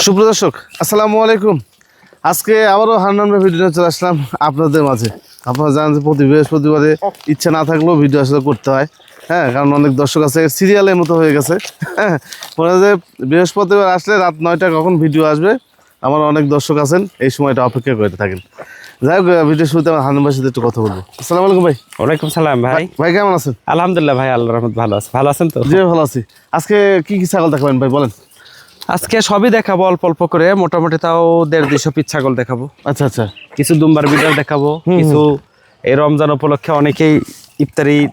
সুপ্রিয় দর্শক, আসসালামু আলাইকুম। আজকে আবারও হান্নান ভাই ভিডিও নিয়ে চলে আসলাম আপনাদের মাঝে। আপনারা জানেন যে প্রতি বৃহস্পতিবারে ইচ্ছা না থাকলেও ভিডিও আসলে করতে হয়, হ্যাঁ, কারণ অনেক দর্শক আছে সিরিয়ালের মতো হয়ে গেছে। হ্যাঁ, মনে হয় যে বৃহস্পতিবার আসলে রাত 9টায় কখন ভিডিও আসবে, আমার অনেক দর্শক আছেন এই সময়টা অপেক্ষা করে থাকেন। যাই হোক, ভিডিও শুরুতে আমার হান্নান ভাইয়ের সাথে একটু কথা বলবো। আসসালামু আলাইকুম ভাই। ওয়ালাইকুম সালাম ভাই। ভাই কেমন আছেন? আলহামদুলিল্লাহ ভাই, আল্লাহর রহমত ভালো আছে। ভালো আছেন তো? জি ভালো আছি। আজকে কি কি ছাগল দেখাবেন ভাই বলেন? আজকে সবই দেখাবো অল্প অল্প করে, মোটামুটি তাও 150-200 পিস ছাগল দেখাবো। আচ্ছা আচ্ছা। কিছু দুম্বার বিড়াল দেখাবো, কিছু এই রমজান উপলক্ষে অনেকেই ইফতারির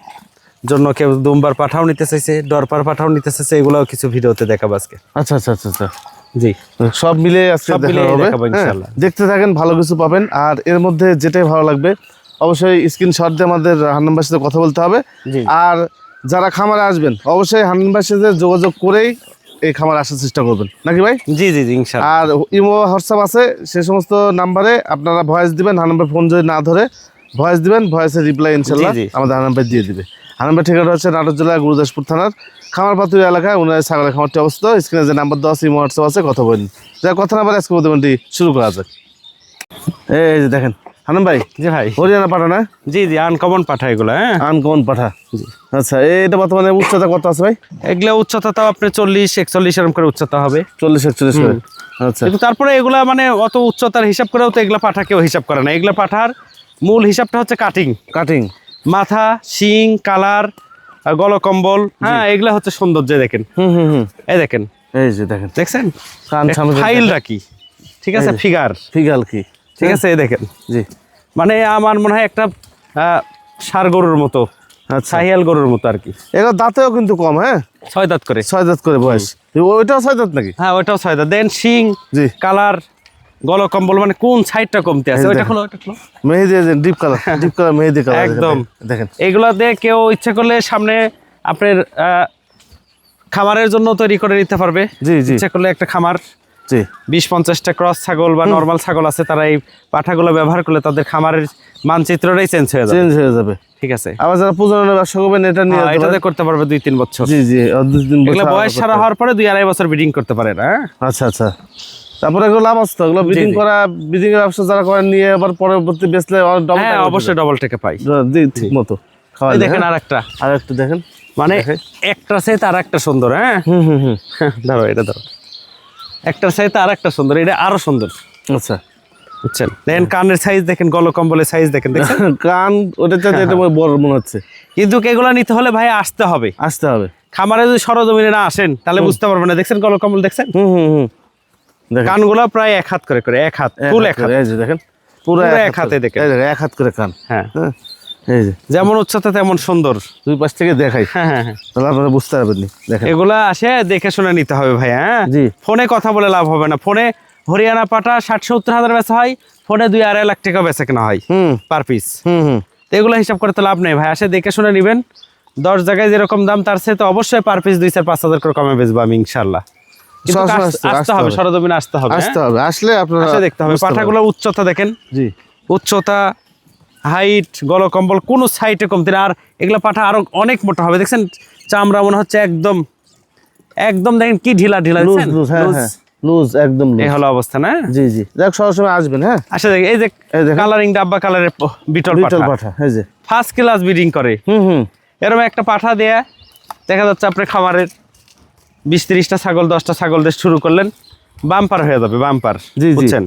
জন্য কেউ দুম্বার পাঠাও নিতে চাইছে, ডরপার পাঠাও নিতে চাইছে, এগুলো কিছু ভিডিওতে দেখাবো আজকে। আচ্ছা আচ্ছা আচ্ছা আচ্ছা। জি, সব মিলে আজকে সব মিলিয়ে দেখা হবে দেখাবো হ্যাঁ। ইনশাআল্লাহ। দেখতে থাকেন, ভালো কিছু পাবেন। আর এর মধ্যে যেটাই ভালো লাগবে অবশ্যই স্ক্রিনশট দিয়ে আমাদের হান্নান ভাইয়ের সাথে কথা বলতে হবে। জি। আর যারা খামারে আসবেন অবশ্যই হান্নান ভাইয়ের সাথে যোগাযোগ করেই এই খামারে আসার চেষ্টা করবেন, নাকি ভাই? জি জি জি ইনশাআল্লাহ। আর ইমো হোয়াটসঅ্যাপ আছে, সে সমস্ত নাম্বারে আপনারা ভয়েস দিবেন। হান্নান ভাই ফোন যদি না ধরে ভয়েস দিবেন, ভয়েসের রিপ্লাই ইনশাল্লাহ জি, জি। আমাদের হান্নান ভাই দিয়ে দিবে। হান্নান ভাই ঠিকানা হচ্ছে নাটোর জেলার গুরুদাসপুর থানার খামারপাতুরি এলাকায় ওনার ছাগলের খামারটি অবস্থিত। স্ক্রিনে যে নাম্বার দেওয়া আছে ইমো হোয়াটসঅ্যাপ আছে, কথা বলেন। যাই কথা না বলে আজকে বলতে শুরু করা যাক। এই যে দেখেন হান্নান ভাই, জি ভাই। হরিয়ানা পাঠা না? জি জি, আনকমন পাঠা এগুলো। হ্যাঁ, আনকমন পাঠা। আচ্ছা, এটা বর্তমানে উচ্চতা কত আছে ভাই? এগুলো উচ্চতা তাও আপনার 40-41 এরকম করে উচ্চতা হবে। 40-41 করে। আচ্ছা কিন্তু তারপরে এগুলা মানে অত উচ্চতার হিসাব করেও তো এগুলা পাঠা কেউ হিসাব করে না। এগুলা পাঠার মূল হিসাবটা হচ্ছে কাটিং। কাটিং, মাথা, শিং, কালার, গলকম্বল, হ্যাঁ, এগুলা হচ্ছে সৌন্দর্য। দেখেন, এই দেখেন, এই যে দেখেন দেখছেন কান সামনে ফাইল রাখি, ঠিক আছে, ফিগার, ফিগাল কি, ঠিক আছে, এই দেখেন। জি। মানে আমার মনে হয় একটা ষাঁড় গরুর মতো, আচ্ছা, সাহিয়াল গরুর মতো আর কি। এগুলো দাঁতেও কিন্তু কম, হ্যাঁ, 6 দাঁত করে। 6 দাঁত করে বয়স। ওইটাও 6 দাঁত নাকি? হ্যাঁ, ওইটাও 6 দাঁত। দেন শিং, জি। কালার, গলকম্বল, মানে কোন সাইডটা কমতে আছে এই ওইটা দেখেন। খোলো, ওইটা খোলো। মেহেদি, ডিপ কালার, ডিপ কালার মেহেদি কালার একদম। দেখেন। এগুলা দিয়ে কেউ ইচ্ছা করলে সামনে আপনার খামারের জন্য তৈরি করে নিতে পারবে। জি জি ইচ্ছা করলে একটা খামার, জি। 20-50টা ক্রস ছাগল বা নর্মাল ছাগল আছে, তারা এই পাঠাগুলো ব্যবহার করলে তাদের খামারের মানচিত্রটাই চেঞ্জ হয়ে যাবে। চেঞ্জ হয়ে যাবে, ঠিক আছে। আবার যারা প্রজননের ব্যবসা করবেন এটা নিয়ে হ্যাঁ, এটাতে করতে পারবে 2-3 বছর। জি জি, 2-3 এগুলো বছর বয়স সারা হওয়ার পরে 2-2.5 বছর ব্রিডিং করতে পারে না। আচ্ছা আচ্ছা। তারপরে এগুলো লাভ আছে তো, এগুলো ব্রিডিং জি। করা, ব্রিডিং এর ব্যবসা যারা করেন নিয়ে আবার পরবর্তী বেচলে ডবল হ্যাঁ, টাকা অবশ্যই ডবল টাকা পাই। ঠিক মতো খাওয়া। এই দেখেন আরেকটা, আর একটু দেখেন, মানে একটা সাইতে আর একটা সুন্দর। হ্যাঁ, ধরো এটা, ধরো একটা সাইতে আর একটা সুন্দর, এটা আরো সুন্দর। আচ্ছা। বুঝছেন? দেখেন কানের সাইজ দেখেন, গলকম্বলের সাইজ দেখেন, দেখেন কান ওটা চাইতে এটা বড় মনে হচ্ছে। কিন্তু এগুলো নিতে হলে ভাই আসতে হবে, আসতে হবে খামারে। যদি সরজমিনে না আসেন তাহলে বুঝতে পারবেন না। দেখছেন গলকম্বল, দেখছেন দেখেন কানগুলো প্রায় 1 হাত করে করে, 1 হাত, ফুল 1 হাত, এই যে দেখেন পুরো পুরো 1 1 হাতে দেখেন। এই দেখেন 1 হাত করে কান। হ্যাঁ, এই যে যেমন উচ্চতা তেমন সুন্দর। দুই পাশ থেকে দেখাই, হ্যাঁ হ্যাঁ হ্যাঁ, তাহলে আপনারা বুঝতে পারবেন নি। দেখেন এগুলা আসে দেখে শুনে নিতে হবে ভাই। হ্যাঁ, জি। ফোনে কথা বলে লাভ হবে না। ফোনে হরিয়ানা পাটা 60-70 হাজার বেচা হয়, ফোনে 2-2.5 লাখ টাকা বেচা কেনা হয় পার পিস। তো এগুলো হিসাব করে তো লাভ নেই ভাই। আসে দেখে শুনে নিবেন। 10 জায়গায় যেরকম দাম তার চেয়ে তো অবশ্যই পার পিস 2-4-5 হাজার করে কমে বেচবো আমি ইনশাল্লাহ। কিন্তু আসতে হবে, সরজমিনে আসতে হবে, আসতে হবে। আসলে আপনারা আসে দেখতে হবে। পাঠাগুলোর উচ্চতা দেখেন, জি, উচ্চতা, হাইট, গলকম্বল কোনো সাইডে কমতে না। আর এগুলো পাঠা আরো অনেক মোটা হবে। দেখছেন চামড়া মনে হচ্ছে একদম একদম, দেখেন কি ঢিলা ঢিলা, লুজ দেখছেন? লুজ, হ্যাঁ হ্যাঁ, লুজ, একদম লুজ। এই হলো অবস্থা না? জি জি। দেখ সবসময় আসবেন। হ্যাঁ, আসে দেখেন, এই যে দেখেন কালারিং ডাব্বা কালারের বিটল বিটল পাঠা, পাঠা, এই যে ফার্স্ট ক্লাস ব্রিডিং করে। এরকম একটা পাঠা দেয়া দেখা যাচ্ছে আপনার খামারের 20-30টা ছাগল, 10টা ছাগল দিয়ে শুরু করলেন, বাম্পার হয়ে যাবে, বাম্পার। জি, জি। বুঝছেন?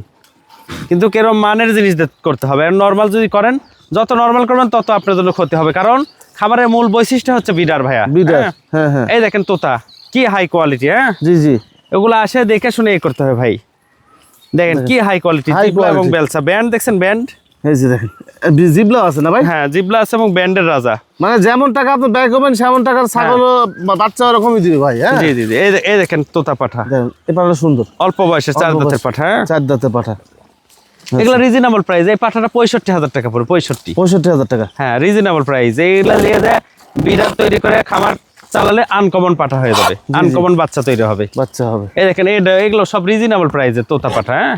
কিন্তু কেরম মানের জিনিস করতে হবে। আর নর্মাল যদি করেন, যত নর্মাল করবেন তত আপনার জন্য ক্ষতি হবে। কারণ খামারের মূল বৈশিষ্ট্য হচ্ছে বিডার ভাইয়া। বিডার, হ্যাঁ হ্যাঁ। এই দেখেন তোতা কি হাই কোয়ালিটি। হ্যাঁ, জি জি। এগুলো আসে দেখে শুনে এই করতে হবে ভাই। দেখেন কি হাই কোয়ালিটি, জিবলা এবং বেলসা। ব্যান্ড দেখছেন, ব্যান্ড, এই যে দেখেন জিবলা আছে না ভাই? হ্যাঁ, জিবলা আছে এবং ব্যান্ডের রাজা। মানে যেমন টাকা আপনি ব্যয় করবেন সেমন টাকার ছাগল বাচ্চা ওরকমই দিবে ভাই। হ্যাঁ, জি জি জি, এই দেখেন তোতা পাঠা, এই পাঠাটা সুন্দর, অল্প বয়সে 4 দাঁতের পাঠা। 4 দাঁতের পাঠা। এগুলো রিজনেবল প্রাইস। এই পাঠাটা 65,000 টাকা পড়ে, 65,000 টাকা। হ্যাঁ, রিজনেবল প্রাইস। এইগুলা নিয়ে যায় বিড়াল তৈরি করে খামার চালালে আনকমন পাঠা হয়ে যাবে, আনকমন বাচ্চা তৈরি হবে, বাচ্চা হবে। এই দেখেন এগুলো সব রিজনেবল প্রাইসে তোতা পাঠা। হ্যাঁ,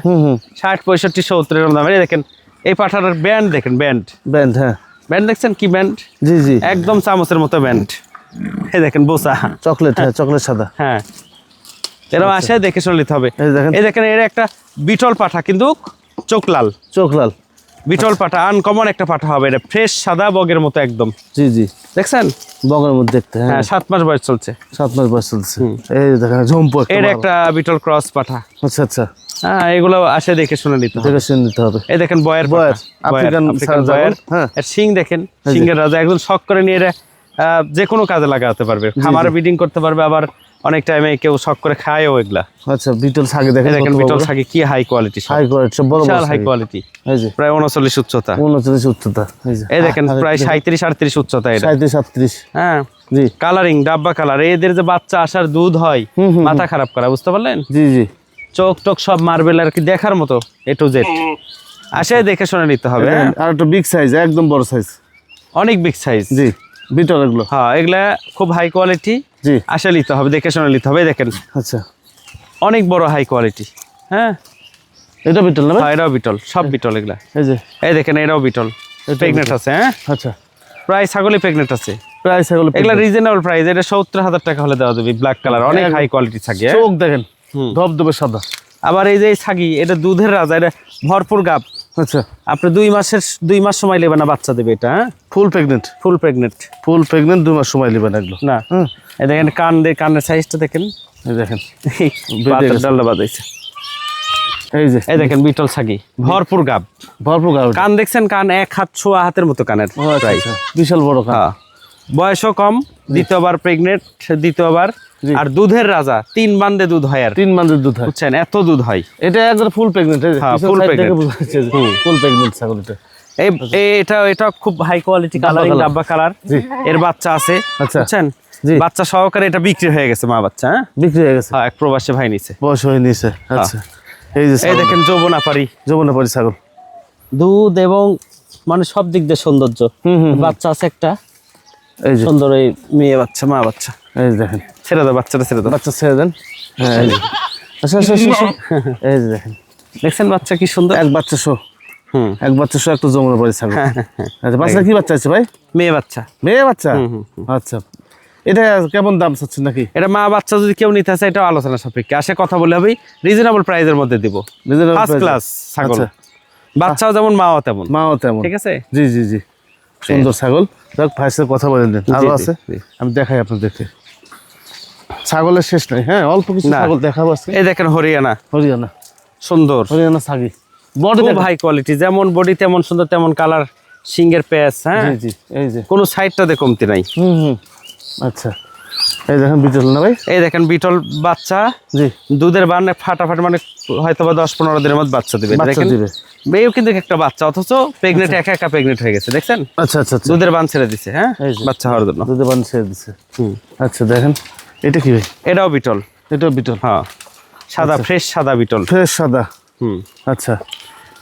60, 65, 70 এরকম দাম। এই দেখেন এই পাঠার ব্যান্ড দেখেন, ব্যান্ড, ব্যান্ড, হ্যাঁ ব্যান্ড দেখছেন কি ব্যান্ড? জি জি, একদম চামচের মতো ব্যান্ড। এই দেখেন বোসা, চকলেট, হ্যাঁ চকলেট সাদা। হ্যাঁ এরকম আসে দেখে শুনে নিতে হবে। এই দেখেন। এই দেখেন, এর একটা বিটল পাঠা, কিন্তু চোখ লাল। চোখ লাল বিটল পাঠা আনকমন একটা পাঠা হবে, এটা ফ্রেশ সাদা বগের মতো একদম। জি জি, দেখছেন? বগের মধ্যে দেখতে। হ্যাঁ, হ্যাঁ 7 মাস বয়স চলছে। 7 মাস বয়স চলছে। এই দেখেন ঝম্পু এর একটা। একটা বিটল ক্রস পাঠা। আচ্ছা আচ্ছা, হ্যাঁ, এগুলো আসে দেখে শুনে নিতে হবে। দেখে শুনে নিতে হবে। এই দেখেন বয়ের বয়ের, আফ্রিকান বয়ের। হ্যাঁ। এর শিং দেখেন, শিংয়ের রাজা, একদম শখ করে নিয়ে এরা যে কোনো কাজে লাগাতে পারবে, খামারে ব্রিডিং করতে পারবে, আবার অনেক টাইমে কেউ শখ করে খায়ও এগুলা। আচ্ছা, বিটল ছাগি দেখেন। এই দেখেন বিটল ছাগি কি হাই কোয়ালিটি, হাই কোয়ালিটি, সব বড় বড় হাই কোয়ালিটি। এই যে প্রায় 39 উচ্চতা। 39 উচ্চতা। এই যে এই দেখেন প্রায় 37-38 উচ্চতা এটা। 37-38। হ্যাঁ জি কালারিং, ডাব্বা কালার। এদের যে বাচ্চা আসার দুধ হয়, মাথা খারাপ করা, বুঝতে পারলেন? জি জি, চোখ টোক সব মার্বেল আর কি, দেখার মতো A to Z। আসে দেখে শুনে নিতে হবে। হ্যাঁ, আর একটা বিগ সাইজ, একদম বড় সাইজ। অনেক বিগ সাইজ। জি, বিটল এগুলো। হ্যাঁ, এগুলা খুব হাই কোয়ালিটি। জি, আসে নিতে হবে, দেখে শুনে নিতে হবে। এই দেখেন আচ্ছা, অনেক বড় হাই কোয়ালিটি। হ্যাঁ, এটা বিটল না ভাই? হ্যাঁ, এটাও বিটল, সব বিটল এগুলা। এই যে, এই দেখেন এটাও বিটল, প্রেগনেন্ট আছে। হ্যাঁ, আচ্ছা, প্রায় ছাগলই প্রেগনেন্ট আছে। প্রাইস এগুলো এগুলা রিজনেবল প্রাইস, এটা 70,000 টাকা হলে দেওয়া যাবে। ব্ল্যাক কালার, অনেক হাই কোয়ালিটি ছাগি। হ্যাঁ? চোখ দেখেন ধবধবে সাদা। আবার এই যে এই ছাগি, এটা দুধের রাজা, এটা ভরপুর গাব। আচ্ছা, আপনি 2 মাস সময় নেবে না বাচ্চা দেবে এটা। হ্যাঁ, ফুল প্রেগনেন্ট। ফুল প্রেগনেন্ট। 2 মাস সময় নেবেন এগুলো। না, হুম, এই দেখেন কানের সাইজটা দেখেন। এই দেখেন, বাতের ডালটা বাজাইছে। এই যে, এই দেখেন বিটল ছাগি, ভরপুর গাব। ভরপুর গাড়ি। কান দেখছেন? কান 1 হাত ছোঁয়া হাতের মতো কানের প্রায়। বিশাল বড় কান। হ্যাঁ, বয়সও কম, দ্বিতীয়বার প্রেগনেন্ট, দ্বিতীয়বার। জি। আর দুধের রাজা, 3 বান্দে দুধ হয়। আর 3 মাসের দুধ হয়। বুঝছেন, এত দুধ হয়। এটা একদম ফুল প্রেগনেন্ট। হ্যাঁ, full pregnant। ফুল প্রেগনেন্ট ছাগল এটা। এটা খুব হাই কোয়ালিটি, কালারিং, colour। ডাব্বা কালার। জি। এর বাচ্চা আছে, আচ্ছা। বুঝছেন? জি। বাচ্চা সহকারে এটা বিক্রি হয়ে গেছে, মা বাচ্চা। হ্যাঁ, বিক্রি হয়ে গেছে, হ্যাঁ, এক প্রবাসী ভাই নিছে। বয়স হয়ে নিছে। আচ্ছা, এই যে এই দেখেন যৌবনা পারি, যমুনা পাড়ি ছাগল। দুধ এবং মানে সব দিক দিয়ে সৌন্দর্য। বাচ্চা আছে একটা এই যে, সুন্দর, এই মেয়ে বাচ্চা, মা বাচ্চা। এই যে দেখেন, ছেড়ে দাও বাচ্চাটা, ছেড়ে দাও। বাচ্চা ছেড়ে দেন। হ্যাঁ, এই যে। আচ্ছা আচ্ছা আচ্ছা, এই যে দেখেন, দেখছেন বাচ্চা কি সুন্দর। এক বাচ্চা শো, হুম, এক বাচ্চা শো, একটা যমুনা পাড়ি ছাগল। আচ্ছা, বাচ্চা কি বাচ্চা আছে ভাই? মেয়ে বাচ্চা। মেয়ে বাচ্চা। আচ্ছা, এটা কেমন দাম চাচ্ছেন নাকি? এটা মা বাচ্চা যদি কেউ নিতে আসে, এটা আলোচনা সাপেক্ষে আসে, কথা বলে হবে। রিজনেবল প্রাইসের মধ্যে দিব, Reasonable ফার্স্ট price এ? ক্লাস ছাগল। আচ্ছা। বাচ্চাও যেমন, মাও তেমন। মাও তেমন। ঠিক আছে। জি জি জি, সুন্দর ছাগল। যাক, ভাইয়ের সাথে কথা বলে দিন। আরো জি, আছে, জি। আমি দেখাই আপনাদেরকে। ছাগলের শেষ নাই। হ্যাঁ, অল্প কিছু না। ছাগল দেখাবো আজকে। এই দেখেন হরিয়ানা, হরিয়ানা, সুন্দর, হরিয়ানা ছাগি। বডি খুব হাই কোয়ালিটি, যেমন বডি তেমন সুন্দর, তেমন কালার, সিংহের প্যাচ। হ্যাঁ, জি জি, এই যে। কোনো সাইডটাতে কমতি নাই। হুম, আচ্ছা, এই দেখেন বিটল না ভাই? এই দেখেন বিটল বাচ্চা, জি, দুধের বান ফাটাফাটি, মানে হয়তো বা 10-15 দিনের মধ্যে বাচ্চা দিবে। বাচ্চা দেখেন দিবে। মেয়েও কিন্তু একটা বাচ্চা, অথচ প্রেগনেন্ট, একা প্রেগনেন্ট হয়ে গেছে। দেখছেন, আচ্ছা আচ্ছা আচ্ছা, দুধের বান ছেড়ে দিছে। হ্যাঁ, এই যে। বাচ্চা হওয়ার জন্য। দুধে বান ছেড়ে দিছে। হুম, আচ্ছা, দেখেন এটা কি ভাই? এটাও বিটল। এটাও বিটল, হ্যাঁ, সাদা, ফ্রেশ সাদা বিটল। ফ্রেশ সাদা। হুম, আচ্ছা,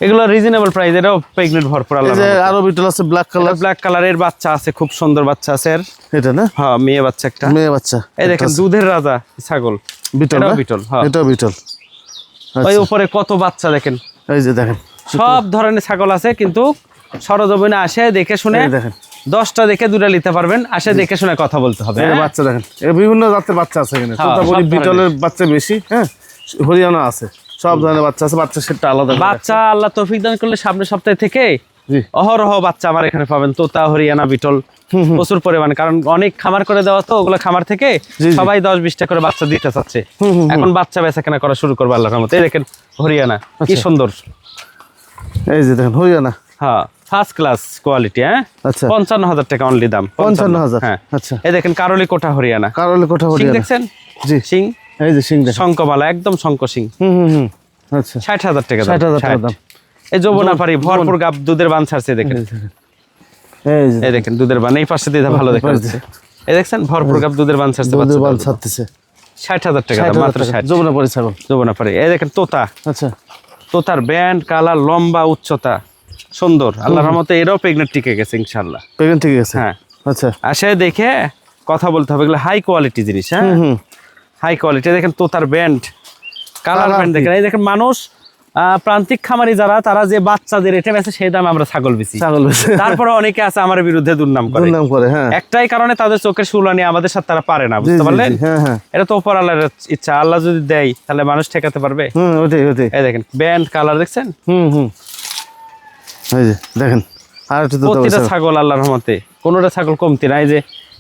এগুলো রিজনেবল প্রাইস, এটাও প্রেগনেন্ট ভরপুর। এই আল্লাহ যে আরো বিটল আছে ব্ল্যাক কালার। ব্ল্যাক কালারের বাচ্চা আছে, খুব সুন্দর বাচ্চা আছে এর। এটা না? হ্যাঁ, মেয়ে বাচ্চা একটা। মেয়ে বাচ্চা। এই দেখেন দুধের রাজা ছাগল, বিটল এটাও না? বিটল। হ্যাঁ, এটাও বিটল। ওই আচ্ছা, উপরে কত বাচ্চা দেখেন। এই যে দেখেন, সব ধরনের ছাগল আছে, কিন্তু সরজমিনে আসে দেখে শুনে, এই দেখেন, 10টা দেখে 2টা নিতে পারবেন। আসে দেখে শুনে কথা বলতে হবে। এই হ্যাঁ? বাচ্চা দেখেন, এর বিভিন্ন জাতের বাচ্চা আছে এখানে। হ্যাঁ, তোতাপুরি সব বিটলের বাচ্চা বেশি। হ্যাঁ, হরিয়ানা আছে, সব ধরনের বাচ্চা আছে। বাচ্চা সেটটা আলাদা করে বাচ্চা আল্লাহ তৌফিক দান করলে সামনের সপ্তাহে থেকে জি, অহরহ বাচ্চা আমার এখানে পাবেন। তোতা, হরিয়ানা, বিটল প্রচুর পরিমাণে, কারণ অনেক খামার করে দেওয়া তো, ওগুলো খামার থেকে জি। সবাই 10-20টা করে বাচ্চা দিতে চাচ্ছে। এখন বাচ্চা বেচা কেনা করা শুরু করবো আল্লাহর রহমতে। এই দেখেন হরিয়ানা, কি সুন্দর। এই যে দেখেন হরিয়ানা। হ্যাঁ, ফার্স্ট ক্লাস কোয়ালিটি। হ্যাঁ, আচ্ছা, 55,000 টাকা অনলি দাম। 55,000। হ্যাঁ, আচ্ছা, এই দেখেন কারলি কোঠা হরিয়ানা, কারোলে কোঠা সিং হরিয়ানা। দেখছেন? জি, সিং, এই যে সিং দেখেন। শঙ্কমালা, একদম শঙ্ক সিং। হুম, আচ্ছা, 60,000 টাকা দাম। 60,000 টাকা 60 দাম। এই যৌবনা পারি, ভরপুর গাব, দুধের বান ছাড়ছে। দেখেন, এই দেখেন, এই যে এই দেখেন দুধের বান, এই পাশে দিয়ে ভালো দেখা যাচ্ছে। এই দেখছেন ভরপুর গাব, দুধের বান ছাড়ছে। দুধের বাল ছাড়তেছে। 60,000 টাকা দাম, 60,000 মাত্র টাকা। 60। যমুনা পাড়ি ছাগল। যৌবনা পারি। এই দেখেন তোতা, আচ্ছা, তোতার ব্যান্ড, কালার, লম্বা, উচ্চতা, সুন্দর। আল্লাহর রহমতে এরাও প্রেগনেন্ট টিকে গেছে ইনশাআল্লাহ। প্রেগনেন্ট ঠিক আছে। হ্যাঁ, আচ্ছা, আসে দেখে কথা বলতে হবে, এগুলো হাই কোয়ালিটি জিনিস। হ্যাঁ, হুম, হাই কোয়ালিটি। দেখেন তোতার ব্যান্ড, কালার Colour ব্যান্ড কি? দেখেন। এই দেখেন মানুষ প্রান্তিক খামারি যারা তারা যে বাচ্চাদের রেটে বেচে সেই দামে আমরা ছাগল বেচি। ছাগল বেচে। তারপরে অনেকে আছে আমার বিরুদ্ধে দুর্নাম করে। দুর্নাম করে, হ্যাঁ। একটাই কারণে তাদের চোখের শুলানি আমাদের সাথে তারা পারে না, জি, বুঝতে জি, পারলেন? জি, হ্যাঁ, হ্যাঁ। এটা তো উপর আল্লাহর ইচ্ছা, আল্লাহ যদি দেয় তাহলে মানুষ ঠেকাতে পারবে? ওটাই ওটাই। এই দেখেন ব্যান্ড কালার দেখছেন? এই যে দেখেন, আর একটু তোতা প্রতিটা বয়সের। ছাগল আল্লাহর রহমতে কোনোটা ছাগল কমতি না। এই যে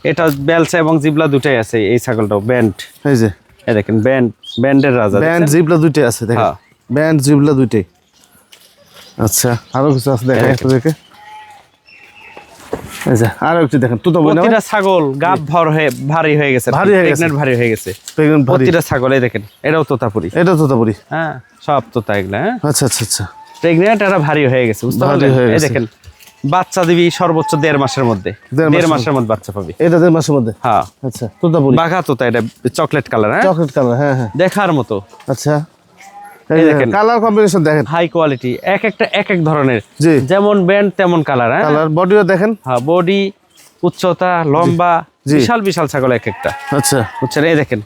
এটা বেলচা এবং জিবলা দুটাই আছে, এই ছাগলটাও ব্যান্ড। এই যে এই দেখেন ব্যান্ডের রাজা। ব্যান্ড জিবলা দুইটাই আছে, দেখেন। হ্যাঁ। ব্যান্ড জিবলা দুইটাই। আচ্ছা, আরো কিছু আছে দেখেন একটু দেখে। এই যে আরো একটু দেখেন, তোতা বই না প্রতিটা ছাগল গাব ভারী হয়ে গেছে, ভারী হয়ে গেছে। প্রেগনেন্ট ভারী হয়ে গেছে প্রেগনেন্ট ভারী। প্রতিটা ছাগল। এই দেখেন এটাও তোতাপুরি, এটা তোতাপুরি। হ্যাঁ সব তোতা এগুলা। হ্যাঁ আচ্ছা আচ্ছা আচ্ছা। প্রেগনেন্ট এরা ভারী হয়ে গেছে, বুঝতে ভারী পারলেন? হয়ে এই গেছে। দেখেন বাচ্চা দিবি সর্বোচ্চ 1.5 মাসের মধ্যে, 1.5 মাসের মধ্যে বাচ্চা পাবি। এটা 1.5 মাসের মধ্যে। হ্যাঁ আচ্ছা, তোতাপুরি। বাঘা তোতা, এটা চকলেট কালার। হ্যাঁ চকলেট কালার, হ্যাঁ হ্যাঁ। দেখার মতো আচ্ছা, এই দেখেন কালার কম্বিনেশন দেখেন। হাই কোয়ালিটি, এক একটা এক এক ধরনের, জি। যেমন ব্যান্ড তেমন কালার। হ্যাঁ কালার বডিও দেখেন। হ্যাঁ বডি, উচ্চতা, লম্বা, জি। বিশাল বিশাল ছাগল এক একটা, আচ্ছা, বুঝছেন? এই দেখেন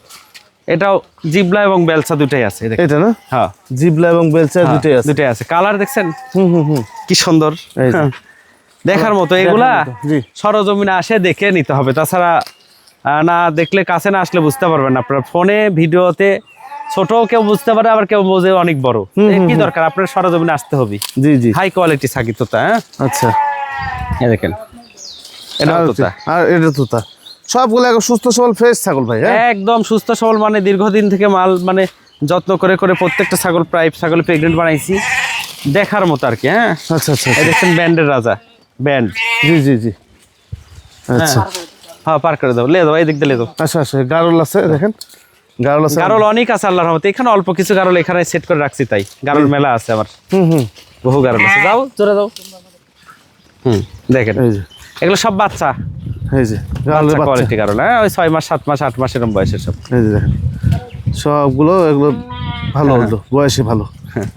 এটাও জিবলা এবং বেলচা দুটাই আছে। এই দেখেন। এটা না হ্যাঁ জিবলা এবং বেলচা হ্যাঁ, দুটোই আছে। দুটাই আছে। কালার দেখছেন হুম। কি সুন্দর, এই যে। হ্যাঁ, দেখার মতো। এগুলা দেখার মতো, জি। সরজমিনে আসে দেখে নিতে হবে, তাছাড়া না দেখলে, কাছে না আসলে বুঝতে পারবেন না। আপনার ফোনে ভিডিওতে ছোট কেউ বুঝতে পারে, আবার কেউ বোঝে অনেক বড়। কি দরকার, আপনার সরজমিনে আসতে হবে। জি জি। হাই কোয়ালিটি ছাগি তোতা। হ্যাঁ আচ্ছা, এই দেখেন এটা আর তোতা, আর এটা তোতা। সবগুলো একদম সুস্থ সবল ফ্রেশ ছাগল ভাই, হ্যাঁ। একদম সুস্থ সবল, মানে দীর্ঘদিন থেকে মাল মানে যত্ন করে করে প্রত্যেকটা ছাগল প্রায় ছাগল প্রেগনেন্ট বানাইছি, দেখার মতো আর কি। হ্যাঁ আচ্ছা আচ্ছা এই দেখছেন ব্যান্ডের রাজা, ব্যান্ড। জি জি জি। আচ্ছা, হ্যাঁ পার করে দাও, লে দাও, এই দিক দিয়ে লে দাও। আচ্ছা আচ্ছা। গারল আছে দেখেন, গারল আছে। গারল অনেক আছে আল্লাহর রহমতে, এখানে অল্প কিছু গারল এখানে সেট করে রাখছি, তাই গারল মেলা আছে আমার, হুম। বহু গারল আছে। যাও জোরে যাও। দেখেন এই যে এগুলো সব বাচ্চা, এই যে গারলের বাচ্চা। কোয়ালিটি গারল। হ্যাঁ ওই 6 মাস 7 মাস 8 মাস এরকম বয়সের সব। এই যে দেখেন সবগুলো এগুলো ভালো হলো, বয়সে ভালো।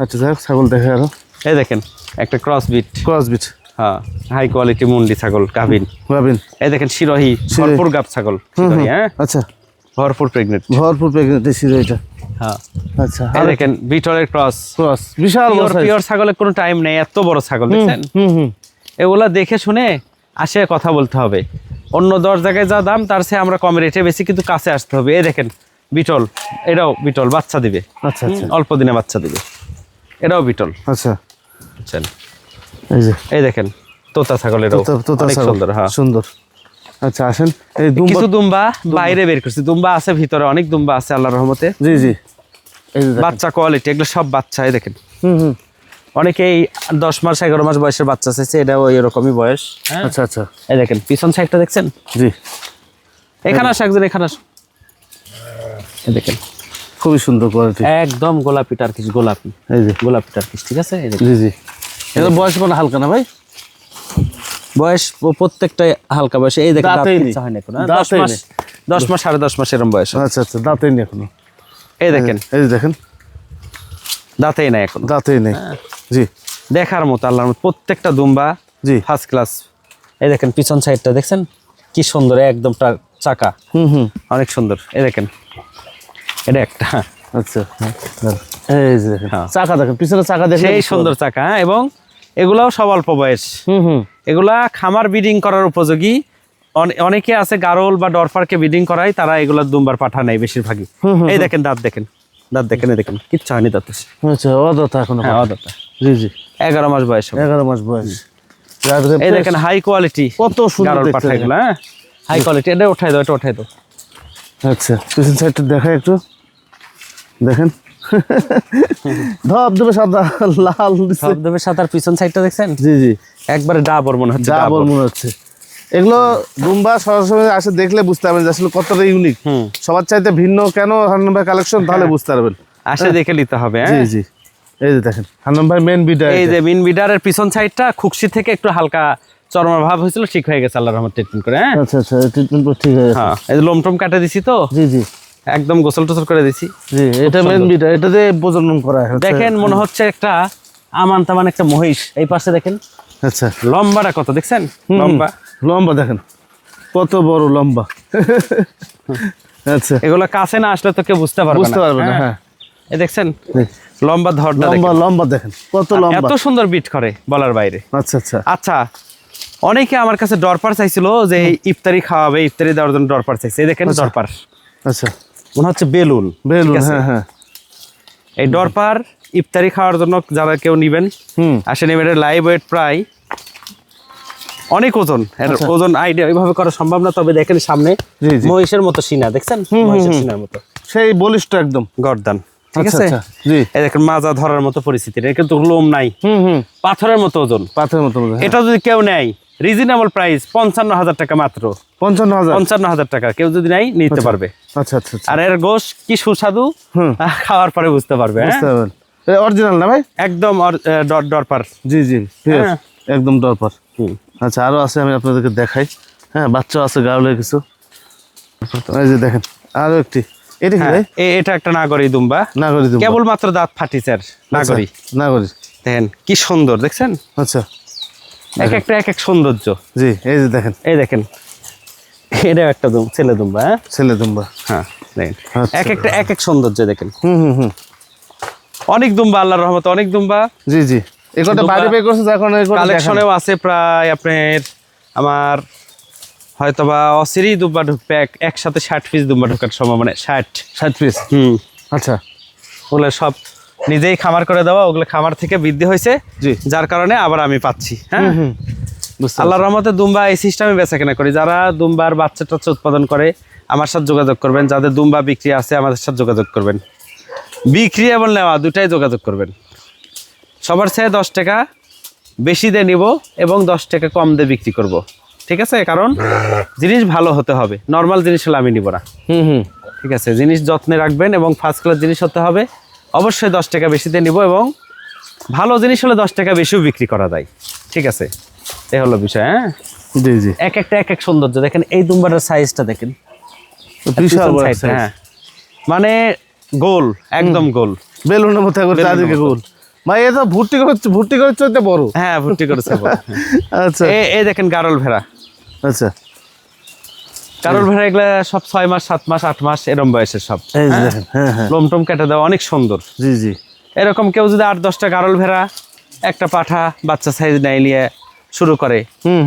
আচ্ছা যাই হোক, ছাগল দেখে আরো। এই দেখেন একটা ক্রস বিট, ক্রস বিট। হ্যাঁ হাই কোয়ালিটি মুন্ডি ছাগল, গাভিন। গাভিন। এই দেখেন শিরোহী, ভরপুর গাব ছাগল, শিরোহী। হ্যাঁ আচ্ছা, ভরপুর প্রেগনেন্ট। ভরপুর প্রেগনেন্ট ছিল এটা। হ্যাঁ আচ্ছা, এই দেখেন বিটলের ক্রস, ক্রস বিশাল বড় size। পিওর ছাগলের কোনো টাইম নেই, এত বড় ছাগল দেখছেন? হুম। এগুলা দেখে শুনে আসে কথা বলতে হবে। অন্য 10 জায়গায় যা দাম তার চেয়ে আমরা কম রেটে বেশি, কিন্তু কাছে আসতে হবে। এই দেখেন বিটল, এটাও বিটল, বাচ্চা দিবে। আচ্ছা আচ্ছা অল্প দিনে বাচ্চা দিবে, এটাও বিটল, আচ্ছা। বুঝছেন? এই যে এই দেখেন তোতা ছাগল, এটাও তোতা অনেক ছাগল, সুন্দর। হ্যাঁ সুন্দর। আচ্ছা আসেন, এই দুম্বা। কিছু দুম্বা বাইরে বের করছি, দুম্বা আছে ভিতরে, অনেক দুম্বা আছে আল্লাহর রহমতে। জি জি। এই যে দেখেন। বাচ্চা কোয়ালিটি, এগুলো সব বাচ্চা। এই দেখেন হুম। অনেকেই 10 মাস 11 মাস বয়সের বাচ্চা চাইছে, এটাও এরকমই বয়স। হ্যাঁ আচ্ছা আচ্ছা। এই দেখেন পিছন সাইডটা দেখছেন? জি। এখানে আসো একজন, এখানে আসো। এই দেখেন খুবই সুন্দর কোয়ালিটি। একদম গোলাপি টার্কিশ, গোলাপি, এই যে গোলাপি টার্কিশ, ঠিক আছে? এই দেখেন জি জি। এর বয়স কোনো হালকা না ভাই? বয়স প্রত্যেকটা হালকা বয়স। এই দেখেন দাঁত দাঁতেই নেই। কিচ্ছু হয় না এখনো, হ্যাঁ? দাঁতেই 10 মাস 10.5 মাস এরকম বয়স। আচ্ছা আচ্ছা, দাঁতেই নেই এখনো। এই দেখেন এই যে দেখেন, দাঁতেই নাই এখন, দাঁতেই নেই। জি দেখার মতো আল্লাহর মতো প্রত্যেকটা দুম্বা, জি। First class. এই দেখেন পিছন সাইডটা দেখছেন কি সুন্দর, একদম চাকা, হুম। অনেক সুন্দর। এই দেখেন এটা একটা, আচ্ছা, এই যে দেখেন হ্যাঁ। চাকা দেখেন, পিছনে চাকা দেখেন, সেই সুন্দর চাকা। হ্যাঁ, এবং এগুলাও সব অল্প বয়স। হুম। এগুলা খামার ব্রিডিং করার উপযোগী। অনেকে আছে গারল বা ডরফারকে ব্রিডিং করায়, তারা এগুলা দুম্বার পাঠা নেয় বেশিরভাগই। এই দেখেন দাঁত দেখেন, দাঁত দেখেন, এই দেখেন কিচ্ছু হয়নি দাঁত। আচ্ছা, অদাতা এখনো। হ্যাঁ অদাতা, জি জি। 11 মাস বয়স হবে। 11 মাস বয়স। এই দেখেন হাই কোয়ালিটি, কত সুন্দর গারল দেখতে পাঠা দেখেন। এগুলো। হ্যাঁ হাই কোয়ালিটি। এটা উঠাই দাও, এটা উঠাই দাও। আচ্ছা, পিছন সাইডটা দেখাই একটু, দেখেন ধপ ধপে সাদা লাল দিছে। সব দেবে সাতার পিছন সাইডটা দেখছেন? জি জি। একবারে ডাবর মনে হচ্ছে, যা ডাবর। বল মনে হচ্ছে। এগুলো দুম্বা সরাসরি আসে দেখলে বুঝতে পারবেন যে আসলে কতটা ইউনিক, সবার চাইতে ভিন্ন কেন হান্নান ভাই কালেকশন, তাহলে বুঝতে পারবেন। আসে দেখে নিতে হবে। জি হ্যাঁ জি। এই যে দেখেন হান্নান ভাই মেন বিডা। এই যে মিন বিডারের পিছন সাইডটা খুকসি থেকে একটু হালকা চরমা ভাব হয়েছিল, ঠিক হয়ে গেছে আল্লাহর রহমতে ট্রিটমেন্ট করে। হ্যাঁ আচ্ছা আচ্ছা, ট্রিটমেন্ট ঠিক হয়ে গেছে। হ্যাঁ এই যে লোমটম কাটে দিছি তো, জি জি একদম গোসল টোসল করে দিছি। জি। এটা মেন বিডা, এটা দিয়ে প্রজনন করা হয়। দেখেন মনে হচ্ছে একটা আমান তামান একটা মহিষ। এই পাশে দেখেন আচ্ছা, লম্বাটা কত দেখছেন? লম্বা, লম্বা দেখেন কত বড় লম্বা। আচ্ছা, এগুলো কাছে না আসলে তো কেউ বুঝতে পারবে বুঝতে পারবে না। হ্যাঁ, এ দেখছেন জি। লম্বা ধরটা লম্বা লম্বা দেখেন কত লম্বা। এত সুন্দর বিট করে বলার বাইরে। আচ্ছা আচ্ছা আচ্ছা, অনেকে আমার কাছে ডরপার চাইছিল যে ইফতারি খাওয়াবে, ইফতারি দেওয়ার জন্য ডরপার চাইছে। এই দেখেন ডরপার, আচ্ছা মনে হচ্ছে বেলুন। বেলুন, ঠিক আছে? হ্যাঁ হ্যাঁ। এই ডরপার ইফতারি খাওয়ার জন্য যারা কেউ নিবেন আসেন, এবারে লাইভ ওয়েট প্রায় অনেক ওজন। এর ওজন আইডিয়া এইভাবে করা সম্ভব না, তবে দেখেন সামনে জি, জি। মহিষের মতো সিনা, দেখছেন মহিষের সিনার মতো সেই বলিষ্ঠ একদম গর্দান। ঠিক আচ্ছা, আছে, আচ্ছা, জি। এই দেখেন মাজা ধরার মতো পরিস্থিতি, এটা কিন্তু লোম নাই, পাথরের মতো ওজন। পাথরের মতো বোধ হয়। এটা যদি কেউ নেয় রিজনেবল প্রাইস 55,000 টাকা মাত্র। 55,000। 55,000 টাকা কেউ যদি নেয় নিতে পারবে। আচ্ছা আচ্ছা আচ্ছা। আর এর গোশ কি সুস্বাদু খাওয়ার পরে বুঝতে পারবে। হ্যাঁ? বুঝতে পারবেন। অরিজিনাল না ভাই? একদম ডরপার। জি জি pure, হ্যাঁ। একদম দরপার। আচ্ছা আরো আছে, আমি আপনাদেরকে দেখাই। হ্যাঁ, বাচ্চা আছে গাউলের কিছু। এই যে দেখেন আরো একটি, এটা কি ভাই? এটা একটা নাগরি দুম্বা, নাগরি দুম্বা। কেবল মাত্র দাঁত ফাটিছে। আর নাগরি নাগরি, দেখেন কি সুন্দর, দেখছেন আচ্ছা এক একটা এক এক সৌন্দর্য। জি, এই যে দেখেন এই দেখেন এটা একটা ছেলে দুম্বা। হ্যাঁ ছেলে দুম্বা। হ্যাঁ দেখেন আচ্ছা। এক একটা এক এক সৌন্দর্য দেখেন। হুম। অনেক দুম্বা, আল্লাহর রহমতে অনেক দুম্বা। জি জি, এগুলো দুম্বা বাইরে পে করছে এখন, এগুলো কালেকশনেও আছে প্রায় আপনার, আমার হয়তোবা অসিরি দুম্বা ঢুকবে একসাথে 60 পিস দুম্বা ঢোকার সম্ভাবনা। 60 পিস। আচ্ছা, ওগুলো সব নিজেই খামার করে দেওয়া, ওগুলো খামার থেকে বৃদ্ধি হয়েছে, জি। যার কারণে আবার আমি পাচ্ছি। হ্যাঁ, বুঝতে আল্লাহর রহমতে দুম্বা এই সিস্টেমে বেচা কেনা করি। যারা দুম্বার বাচ্চা টাচ্চা উৎপাদন করে আমার সাথে যোগাযোগ করবেন। যাদের দুম্বা বিক্রি আছে আমাদের সাথে যোগাযোগ করবেন। বিক্রি এবং নেওয়া দুটাই যোগাযোগ করবেন। সবার চেয়ে 10 টাকা বেশি দিয়ে নিব এবং 10 টাকা কম দিয়ে বিক্রি করব। ঠিক আছে, কারণ জিনিস ভালো হতে হবে। নর্মাল জিনিস হলে আমি নিব না। ঠিক আছে, জিনিস যত্নে রাখবেন এবং ফার্স্ট ক্লাস জিনিস হতে হবে। অবশ্যই 10 টাকা বেশি দিয়ে নিব এবং ভালো জিনিস হলে 10 টাকা বেশিও বিক্রি করা যায়। ঠিক আছে, এই হলো বিষয়। হ্যাঁ, জি জি, এক একটা এক এক সৌন্দর্য দেখেন। এই দুম্বাটার সাইজটা দেখেন, বিশাল বড় সাইজটা, size। হ্যাঁ মানে গোল, একদম গোল। বেলুনের মতো একবার বেলুনের চারদিকে মতো। গোল। ভাই এটা ভর্তি করে চলতে বড়। হ্যাঁ, ভর্তি করেছে বল। আচ্ছা এই দেখেন গারল ভেড়া। আচ্ছা, গারল ভেড়া এগুলা সব 6 মাস 7 মাস 8 মাস এরম বয়সের সব। এই যে দেখেন, হ্যাঁ হ্যাঁ, লোম টোম কেটে দেওয়া, অনেক সুন্দর। জি জি, এরকম কেউ যদি 8-10টা গারল ভেড়া একটা পাঠা বাচ্চা সাইজ নেয় নিয়ে শুরু করে,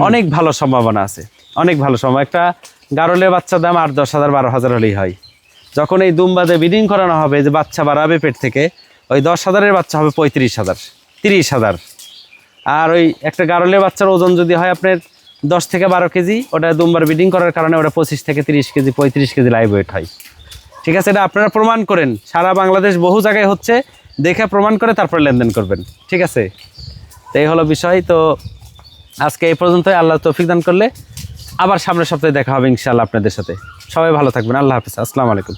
অনেক ভালো সম্ভাবনা আছে। অনেক ভালো সম্ভাবনা। একটা গারলের বাচ্চার দাম 8-10,000 12,000 হলেই হয়। যখন এই দুম্বাদে ব্রিডিং করানো হবে, যে বাচ্চা বাড়াবে পেট থেকে, ওই 10,000-এর বাচ্চা হবে 35,000 30,000। আর ওই একটা গারলের বাচ্চার ওজন যদি হয় আপনার 10 থেকে 12 কেজি, ওটা দুম্বার ব্রিডিং করার কারণে ওটা 25 থেকে 30 কেজি 35 কেজি লাইভ ওয়েট হয়। ঠিক আছে, এটা আপনারা প্রমাণ করেন। সারা বাংলাদেশ বহু জায়গায় হচ্ছে, দেখে প্রমাণ করে তারপর লেনদেন করবেন। ঠিক আছে, তো এই হলো বিষয়। তো আজকে এই পর্যন্তই। আল্লাহ তৌফিক দান করলে আবার সামনের সপ্তাহে দেখা হবে ইনশাআল্লাহ আপনাদের সাথে। সবাই ভালো থাকবেন। আল্লাহ হাফেজ, আসসালামু আলাইকুম।